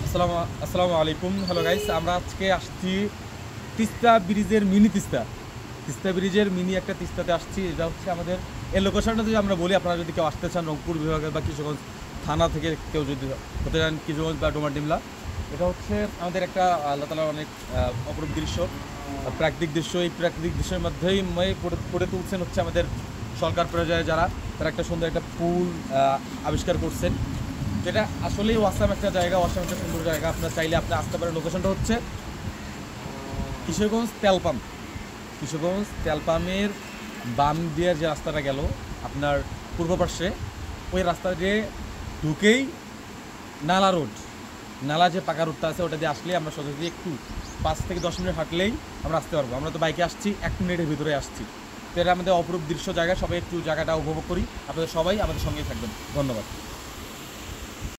আসসালামু আলাইকুম। Hello guys, আমরা আজকে আসছি তিস্তা ব্রিজের মিনি তিস্তা তিস্তা ব্রিজের মিনি একটা তিস্তাতে আসছি। এটা হচ্ছে আমাদের এই লোকেশনটা যদি আমরা বলি, আপনারা যদি কেউ আসতে চান রংপুর বিভাগের বা কিশোরগঞ্জ থানা থেকে কেউ যদি হতে চান, কিশোরগঞ্জ বা ডোমারডিমলা, এটা হচ্ছে আমাদের একটা আল্লাহ তাআলার অনেক অপরূপ দৃশ্য, প্রাকৃতিক দৃশ্য। এই প্রাকৃতিক দৃশ্যের মধ্যেই গড়ে তুলছেন হচ্ছে আমাদের সরকার পর্যায়ে যারা, তারা একটা সুন্দর একটা পুল আবিষ্কার করছেন, যেটা আসলেই ওয়াসাম একটা জায়গা, ওয়াসাম একটা সুন্দর জায়গা। আপনার চাইলে আপনি আসতে পারেন। লোকেশনটা হচ্ছে কিশোরগঞ্জ তেল পাম্প। কিশোরগঞ্জ তেল পাম্পের বাম দিয়ে যে রাস্তাটা গেল আপনার পূর্ব পার্শ্বে, ওই রাস্তা দিয়ে ঢুকেই নালা রোড, নালা যে পাকা রোডটা আছে ওটা দিয়ে আসলেই আমরা সোজা দিয়ে একটু 5 থেকে 10 মিনিট হাঁটলেই আমরা আসতে পারবো। আমরা তো বাইকে আসছি, 1 মিনিটের ভিতরে আসছি। তো এটা আমাদের অপরূপ দৃশ্য জায়গা, সবাই একটু জায়গাটা উপভোগ করি। আপনাদের সবাই আমাদের সঙ্গেই থাকবেন। ধন্যবাদ।